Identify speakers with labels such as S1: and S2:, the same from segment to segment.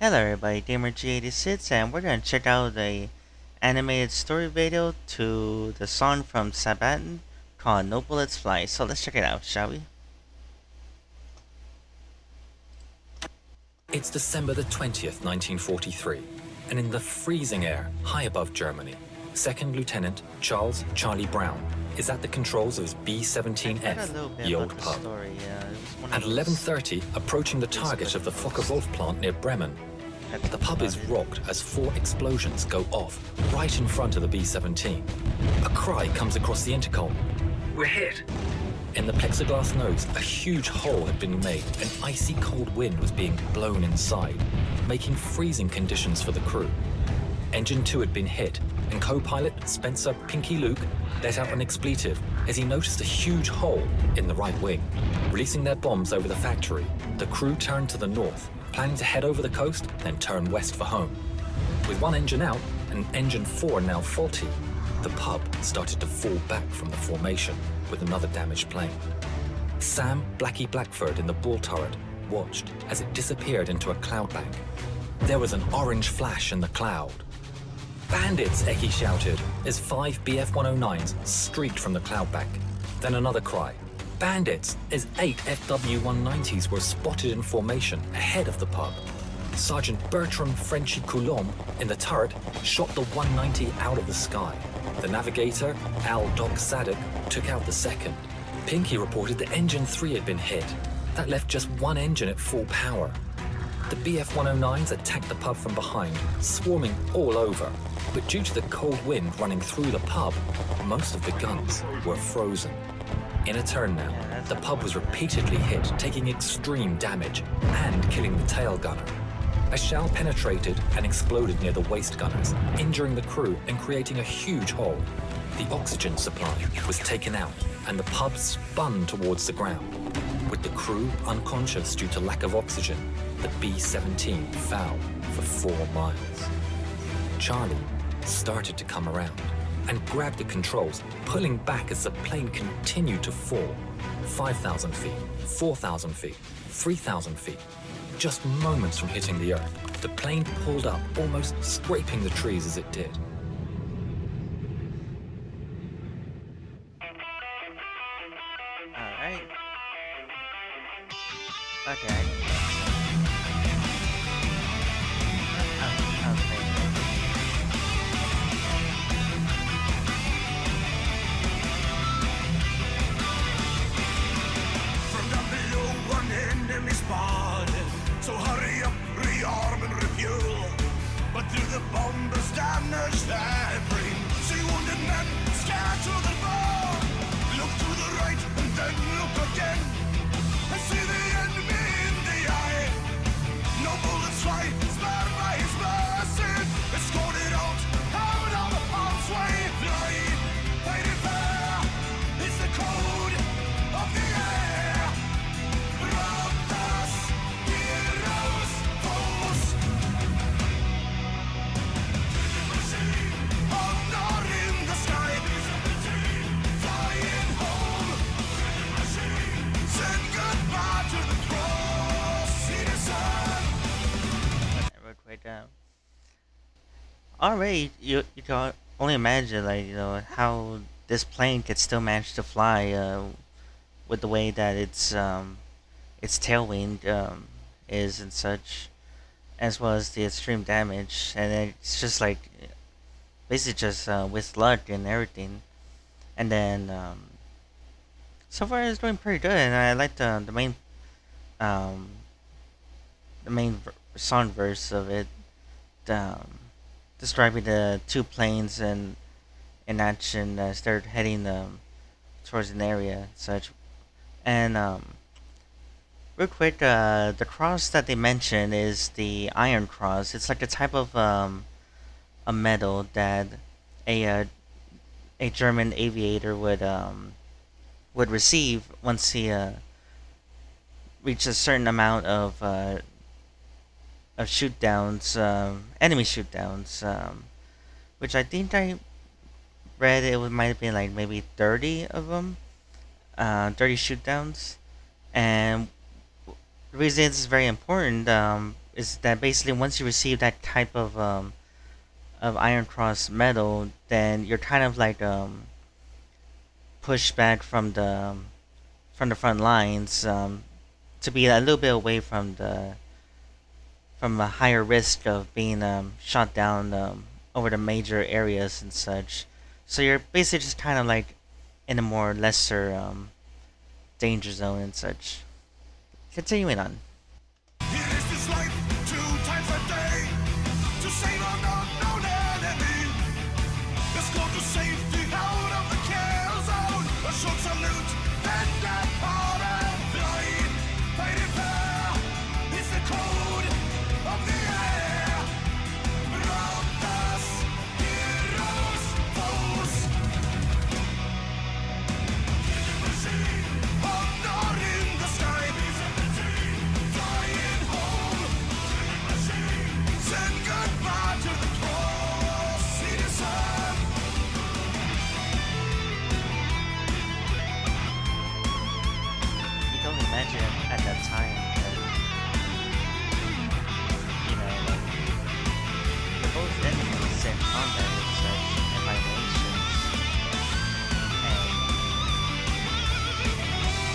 S1: Hello everybody, GamerG86 and we're gonna check out a animated story video to the song from Sabaton called No Bullets Fly. So let's check it out, shall we?
S2: It's December the 20th, 1943, and in the freezing air high above Germany, Second Lieutenant Charles Charlie Brown is at the controls of his B-17F, the old pub. At 11:30, approaching the target of the Fokker-Wulf plant near Bremen, the pub is rocked as 4 explosions go off right in front of the B-17. A cry comes across the intercom. "We're hit!" In the plexiglass nose, a huge hole had been made and icy cold wind was being blown inside, making freezing conditions for the crew. Engine 2 had been hit, and co-pilot Spencer Pinky Luke let out an expletive as he noticed a huge hole in the right wing. Releasing their bombs over the factory, the crew turned to the north, planning to head over the coast, then turn west for home. With one engine out and engine 4 now faulty, the pub started to fall back from the formation with another damaged plane. Sam Blackie Blackford in the bull turret watched as it disappeared into a cloud bank. There was an orange flash in the cloud. "Bandits!" Eki shouted as 5 BF-109s streaked from the cloud bank. Then another cry. "Bandits!" as 8 FW-190s were spotted in formation ahead of the pub. Sergeant Bertram Frenchy Coulomb in the turret shot the 190 out of the sky. The navigator, Al Doc Sadek, took out the second. Pinky reported that engine 3 had been hit. That left just one engine at full power. The BF-109s attacked the pub from behind, swarming all over. But due to the cold wind running through the pub, most of the guns were frozen. In a turn now, the pub was repeatedly hit, taking extreme damage and killing the tail gunner. A shell penetrated and exploded near the waist gunners, injuring the crew and creating a huge hole. The oxygen supply was taken out and the pub spun towards the ground. With the crew unconscious due to lack of oxygen, the B-17 fell for 4 miles. Charlie started to come around and grabbed the controls, pulling back as the plane continued to fall. 5,000 feet, 4,000 feet, 3,000 feet. Just moments from hitting the earth, the plane pulled up, almost scraping the trees as it did.
S1: Alright. Okay.
S3: From down below, one enemy spotted. So hurry up, rearm and refuel. But through the bombers damaged every see wounded men scared to the bone. Look to the right and then look again. I see the enemy in the eye. No bullets fly, spared by his mercy. Escorted out of harm's way. Fly, fighting fair. It's the code of the air. Raptors, heroes, foes. Honor in the sky. Flying home. Send goodbye to the cross. See the sun.
S1: Whatever, quite down. Alright, you can only imagine how this plane could still manage to fly with the way that its tailwind is and such, as well as the extreme damage, and it's just like basically just with luck and everything. And then so far it's doing pretty good, and I like um, song verse of it, um, describing the 2 planes and in action start heading towards an area and such. And real quick, the cross that they mention is the Iron Cross. It's like a type of a medal that a uh, a German aviator would receive once he reached a certain amount of shoot downs, enemy shoot downs, which I think I read might have been like maybe 30 of them, 30 shoot downs. And the reason it's very important, is that basically once you receive that type of Iron Cross medal, then you're kind of like pushed back from the front lines, to be a little bit away from a higher risk of being shot down over the major areas and such. So you're basically just kind of like in a more lesser danger zone and such. Continuing on.
S3: He risked his life 2 times a day to save an unknown enemy. Escort to safety out of the kill zone. A short salute, then departed. Flying, fighting fair is the code of the air. Brothers, heroes, foes. Killing machine, honor in the sky. Flying home, killing machine. Send goodbye to the cross he deserved.
S1: You can only imagine at that time that, like, the both enemies in combat and such, and by nations.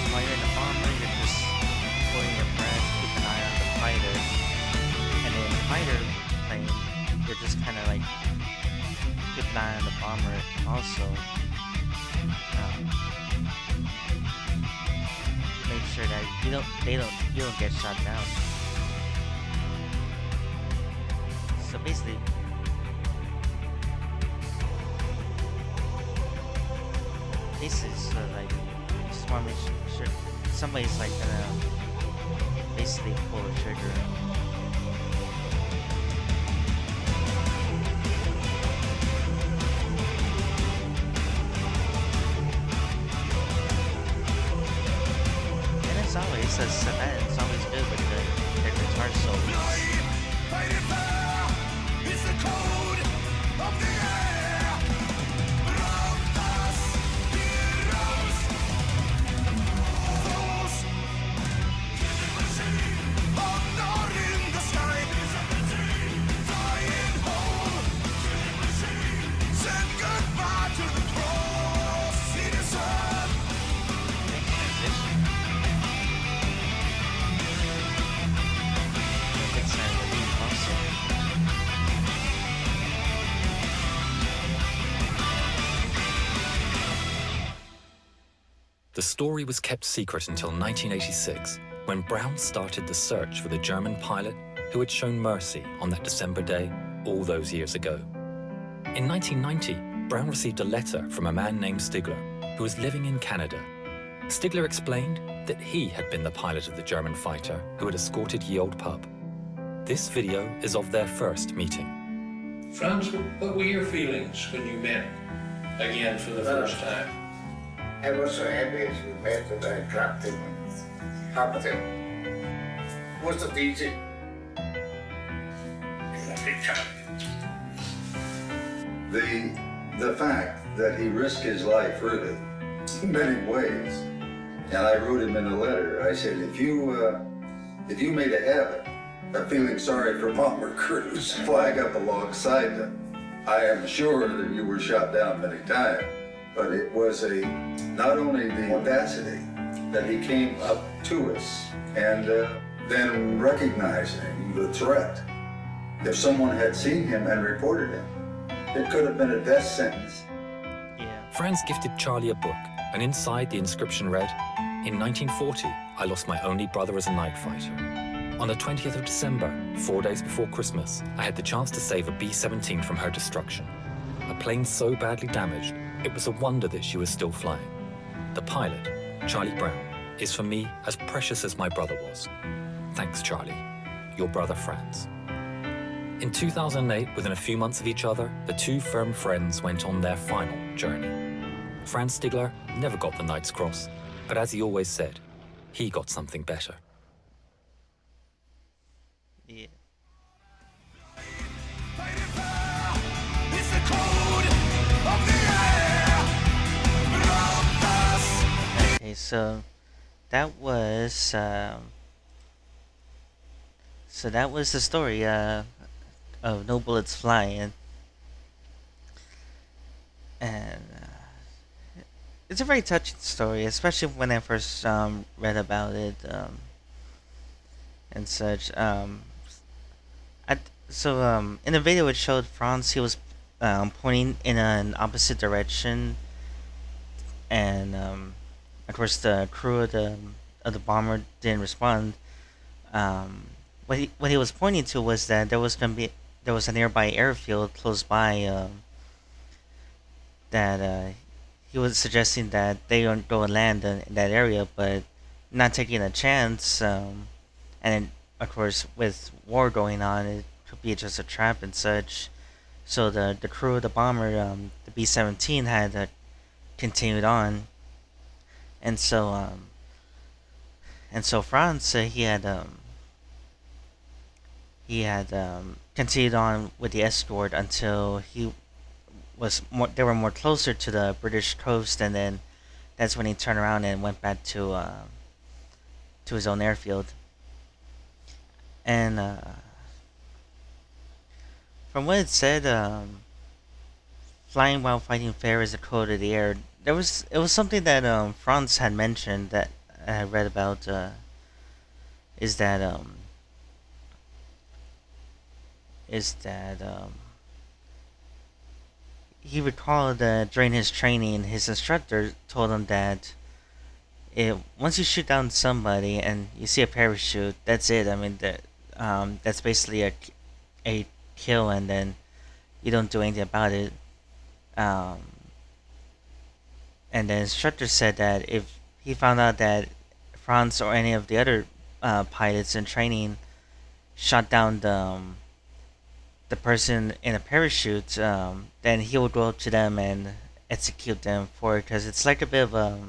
S1: And while you're in the bomber, you're just holding your breath, keep an eye on the fighter. And in the fighter plane, you're just kind of like keep an eye on the bomber also. Make sure that you don't get shot down. So basically, this is like just want to make sure somebody's like gonna basically pull the trigger. And as always, Sabaton's always good with their guitar solos.
S3: Fighting fair is the code of the air. Brothers, heroes, foes. Killing machine, honor in the sky. Flying home, killing machine. Send goodbye to the cross he deserved.
S1: Big sign of the lead also.
S2: The story was kept secret until 1986, when Brown started the search for the German pilot who had shown mercy on that December day all those years ago. In 1990, Brown received a letter from a man named Stigler, who was living in Canada. Stigler explained that he had been the pilot of the German fighter who had escorted Ye Olde Pup. This video is of their first meeting.
S4: Franz, what were your feelings when you met again for the first time?
S5: I was so happy as we met that I clapped him and hugged him. Wasn't easy.
S6: The fact that he risked his life really in many ways, and I wrote him in a letter. I said, if you made a habit of feeling sorry for bomber crews, flag up alongside them, I am sure that you were shot down many times. But it was not only the audacity that he came up to us and then recognizing the threat. If someone had seen him and reported him, it could have been a death sentence.
S1: Yeah.
S2: Franz gifted Charlie a book, and inside the inscription read, "In 1940, I lost my only brother as a night fighter. On the 20th of December, 4 days before Christmas, I had the chance to save a B-17 from her destruction. A plane so badly damaged, it was a wonder that she was still flying. The pilot, Charlie Brown, is for me as precious as my brother was. Thanks, Charlie. Your brother, Franz." In 2008, within a few months of each other, the two firm friends went on their final journey. Franz Stigler never got the Knight's Cross, but as he always said, he got something better.
S1: Yeah.
S3: Fighting fair is the code of the air. Brothers.
S1: Okay, so that was So that was the story of No Bullets Fly, and it's a very touching story, especially when I first read about it and such. I, in the video, it showed Franz. He was pointing in an opposite direction, and of course, the crew of the bomber didn't respond. Um, what he was pointing to was that there was a nearby airfield close by that he was suggesting that they don't go and land in that area, but not taking a chance. And of course, with war going on, it could be just a trap and such. So the crew of the bomber, the B-17, had continued on, and so Franz he had continued on with the escort until they were more closer to the British coast, and then that's when he turned around and went back to his own airfield. And from what it said, flying while fighting fair is the code of the air. It was something that Franz had mentioned that I read about. Is that is that he recalled that during his training, his instructor told him that once you shoot down somebody and you see a parachute, that's it. I mean, that's basically a kill, and then you don't do anything about it. Um, and the instructor said that if he found out that Franz or any of the other pilots in training shot down the person in a parachute, then he would go up to them and execute them for it, because it's like a bit of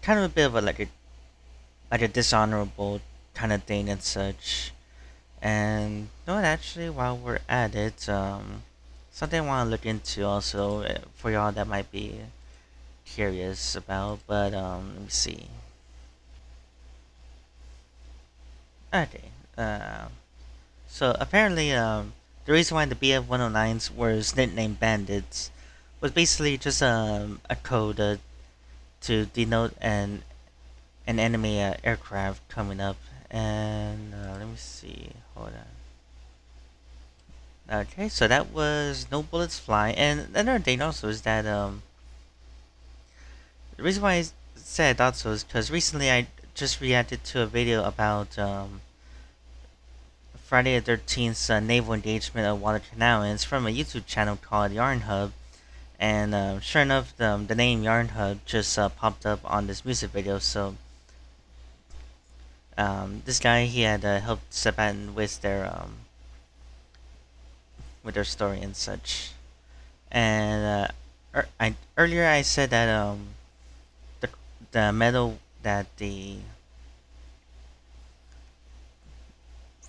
S1: kind of a bit of like a dishonorable kind of thing and such. And no, actually, while we're at it, something I want to look into also for y'all that might be curious about. But let me see. Okay. So apparently, the reason why the BF-109s was nicknamed bandits was basically just a code to denote an enemy aircraft coming up. And let me see. Hold on. Okay, so that was No Bullets Fly. And another thing also is that the reason why I said I thought so is because recently I just reacted to a video about Friday the 13th naval engagement of Guadalcanal, and it's from a YouTube channel called Yarn Hub. And sure enough, the name Yarn Hub just popped up on this music video. So this guy, he had helped Sabaton with their story and such. And earlier I said that the medal that the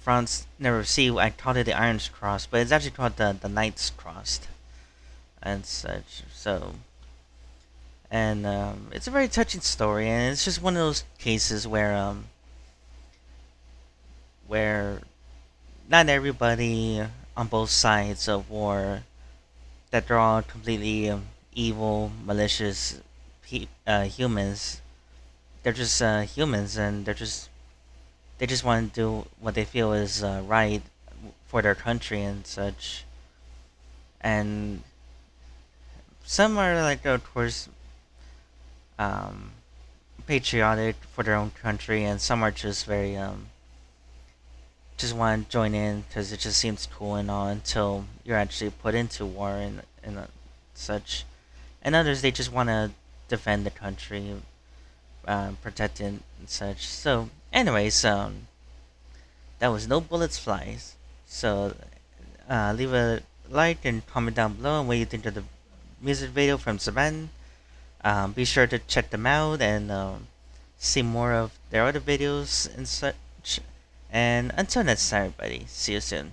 S1: France never received, I called it the Iron's Cross, but it's actually called the Knight's Cross and such. So, and it's a very touching story, and it's just one of those cases where not everybody on both sides of war, that they're all completely evil, malicious humans. They're just humans, and they just want to do what they feel is right for their country and such. And some are like, of course, um, patriotic for their own country, and some are just very just want to join in because it just seems cool and all until you're actually put into war and such. And others, they just want to defend the country, protect it and such. So, anyways, that was No Bullets Flies. So, leave a like and comment down below on what you think of the music video from Saban. Be sure to check them out and see more of their other videos and such. And until next time, everybody, see you soon.